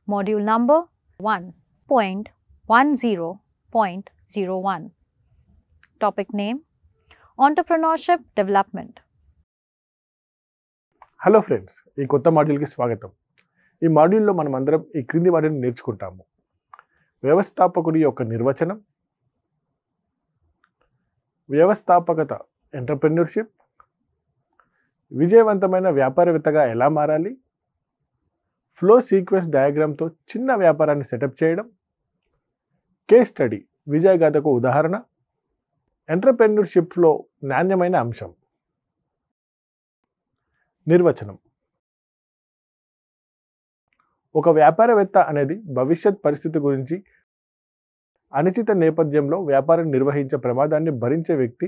Module number 1.10.01. Topic name: Entrepreneurship Development. Hello friends, ఈ కొత్త మాడ్యూల్కి స్వాగతం. ఈ మాడ్యూల్లో మనం అందరం ఈ క్రింది వాటిని నేర్చుకుంటాము. వ్యవస్థాపకుడి యొక్క నిర్వచనం, వ్యవస్థాపకత ఎంటర్‌ప్రెన్యూర్‌షిప్, విజయవంతమైన వ్యాపారవేత్తగా ఎలా మారాలి, ఫ్లో సీక్వెన్స్ డయాగ్రామ్తో చిన్న వ్యాపారాన్ని సెటప్ చేయడం, కేస్ స్టడీ విజయగాథకు ఉదాహరణ, ఎంటర్‌ప్రెన్యూర్‌షిప్‌లో నాణ్యమైన అంశం. నిర్వచనం: ఒక వ్యాపారవేత్త అనేది భవిష్యత్ పరిస్థితి గురించి అనిశ్చిత నేపథ్యంలో వ్యాపారం నిర్వహించే ప్రమాదాన్ని భరించే వ్యక్తి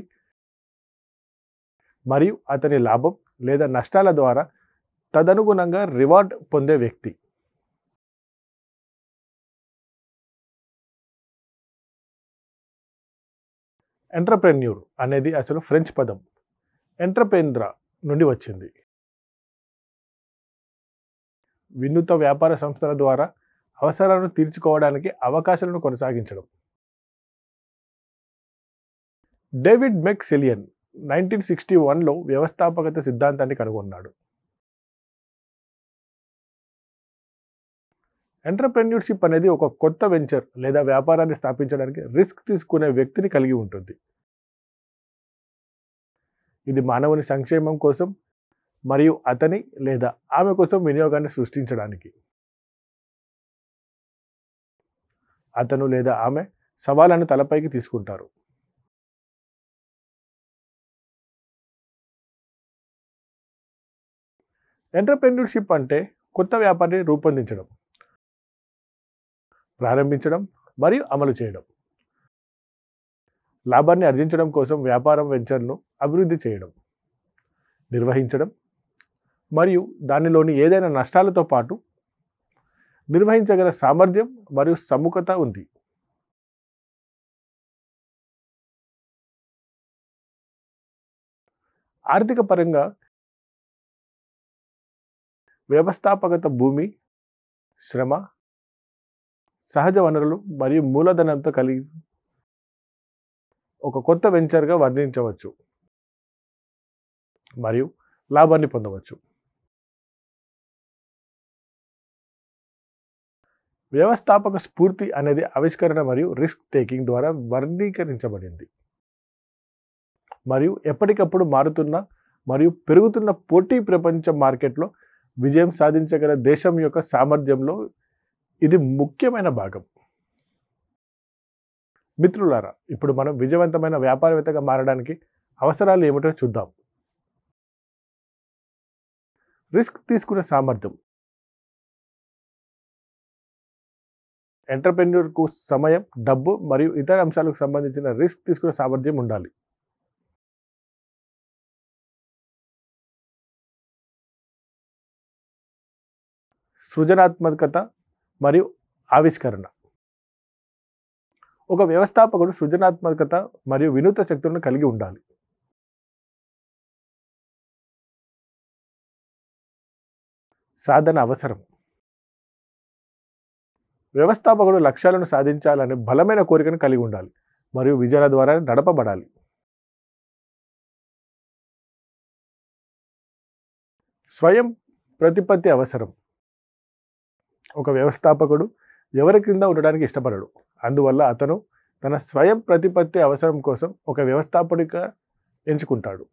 మరియు అతని లాభం లేదా నష్టాల ద్వారా తదనుగుణంగా రివార్డ్ పొందే వ్యక్తి. ఎంటర్‌ప్రెన్యూర్ అనేది అసలు ఫ్రెంచ్ పదం ఎంట్రప్రెన్యూర్ నుండి వచ్చింది. వినూత్న వ్యాపార సంస్థల ద్వారా అవసరాలను తీర్చుకోవడానికి అవకాశాలను కొనసాగించడం. డేవిడ్ మెక్సెలియన్ 1961లో వ్యవస్థాపకత సిద్ధాంతాన్ని కనుగొన్నాడు. ఎంటర్‌ప్రెన్యూర్‌షిప్ అనేది ఒక కొత్త వెంచర్ లేదా వ్యాపారాన్ని స్థాపించడానికి రిస్క్ తీసుకునే వ్యక్తిని కలిగి ఉంటుంది. ఇది మానవుని సంక్షేమం కోసం మరియు అతని లేదా ఆమె కోసం వినియోగాన్ని సృష్టించడానికి. అతను లేదా ఆమె సవాళ్లను తలపైకి తీసుకుంటారు. ఎంటర్‌ప్రెన్యూర్‌షిప్ అంటే కొత్త వ్యాపారాన్ని రూపొందించడం, ప్రారంభించడం మరియు అమలు చేయడం. లాభాన్ని ఆర్జించడం కోసం వ్యాపారం వెంచర్ను అభివృద్ధి చేయడం, నిర్వహించడం మరియు దానిలోని ఏదైనా నష్టాలతో పాటు నిర్వహించగల సామర్థ్యం మరియు సముఖత ఉంది. ఆర్థిక పరంగా వ్యవస్థాపకత భూమి, శ్రమ, సహజ వనరులు మరియు మూలధనంతో కలిగి ఒక కొత్త వెంచర్గా వర్ణించవచ్చు మరియు లాభాన్ని పొందవచ్చు. వ్యవస్థాపక స్ఫూర్తి అనేది ఆవిష్కరణ మరియు రిస్క్ టేకింగ్ ద్వారా వర్గీకరించబడింది మరియు ఎప్పటికప్పుడు మారుతున్న మరియు పెరుగుతున్న పోటీ ప్రపంచ మార్కెట్లో విజయం సాధించగల దేశం యొక్క సామర్థ్యంలో ఇది ముఖ్యమైన భాగం. మిత్రులారా, ఇప్పుడు మనం విజయవంతమైన వ్యాపారవేత్తగా మారడానికి అవసరాలు ఏమిటో చూద్దాం. రిస్క్ తీసుకునే సామర్థ్యం. ఎంటర్‌ప్రెన్యూర్‌కు సమయం, డబ్బు మరియు ఇతర అంశాలకు సంబంధించిన రిస్క్ తీసుకునే సామర్థ్యం ఉండాలి. సృజనాత్మకత మరియు ఆవిష్కరణ. ఒక వ్యవస్థాపకుడు సృజనాత్మకత మరియు వినూత్న శక్తులను కలిగి ఉండాలి. సాధన అవసరం. వ్యవస్థాపకుడు లక్ష్యాలను సాధించాలనే బలమైన కోరికను కలిగి ఉండాలి మరియు విజయాల ద్వారా నడపబడాలి. స్వయం ప్రతిపత్తి అవసరం. ఒక వ్యవస్థాపకుడు ఎవరి క్రింద ఉండడానికి ఇష్టపడడు, అందువల్ల అతను తన స్వయం ప్రతిపత్తి అవసరం కోసం ఒక వ్యవస్థాపకుడిగా ఎంచుకుంటాడు.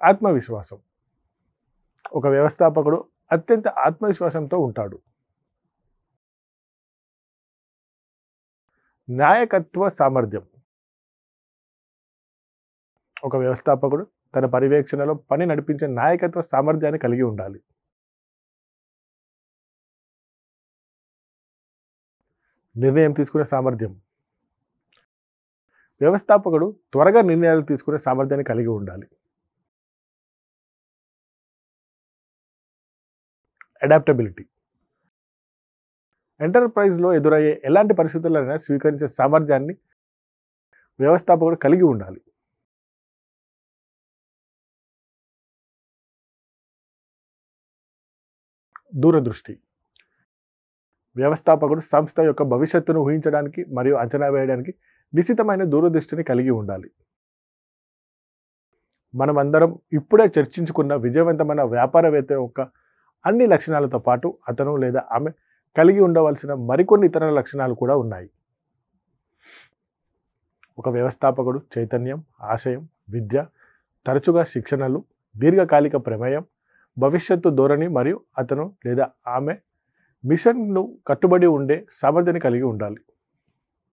ఆత్మవిశ్వాసం. ఒక వ్యవస్థాపకుడు అత్యంత ఆత్మవిశ్వాసంతో ఉంటాడు. నాయకత్వ సామర్థ్యం. ఒక వ్యవస్థాపకుడు తన పర్యవేక్షణలో పని నడిపించే నాయకత్వ సామర్థ్యాన్ని కలిగి ఉండాలి. నిర్ణయం తీసుకునే సామర్థ్యం. వ్యవస్థాపకుడు త్వరగా నిర్ణయాలు తీసుకునే సామర్థ్యాన్ని కలిగి ఉండాలి. అడాప్టబిలిటీ. ఎంటర్ప్రైజ్లో ఎదురయ్యే ఎలాంటి పరిస్థితులైనా స్వీకరించే సామర్థ్యాన్ని వ్యవస్థాపకుడు కలిగి ఉండాలి. దూరదృష్టి. వ్యవస్థాపకుడు సంస్థ యొక్క భవిష్యత్తును ఊహించడానికి మరియు అంచనా వేయడానికి నిశితమైన దూరదృష్టిని కలిగి ఉండాలి. మనమందరం ఇప్పుడే చర్చించుకున్న విజయవంతమైన వ్యాపారవేత్త యొక్క అన్ని లక్షణాలతో పాటు అతను లేదా ఆమె కలిగి ఉండవలసిన మరికొన్ని ఇతర లక్షణాలు కూడా ఉన్నాయి. ఒక వ్యవస్థాపకుడు చైతన్యం, ఆశయం, విద్య, తరచుగా శిక్షణలు, దీర్ఘకాలిక ప్రమేయం, భవిష్యత్తు ధోరణి మరియు అతను లేదా ఆమె మిషన్ను కట్టుబడి ఉండే సామర్థ్యాన్ని కలిగి ఉండాలి.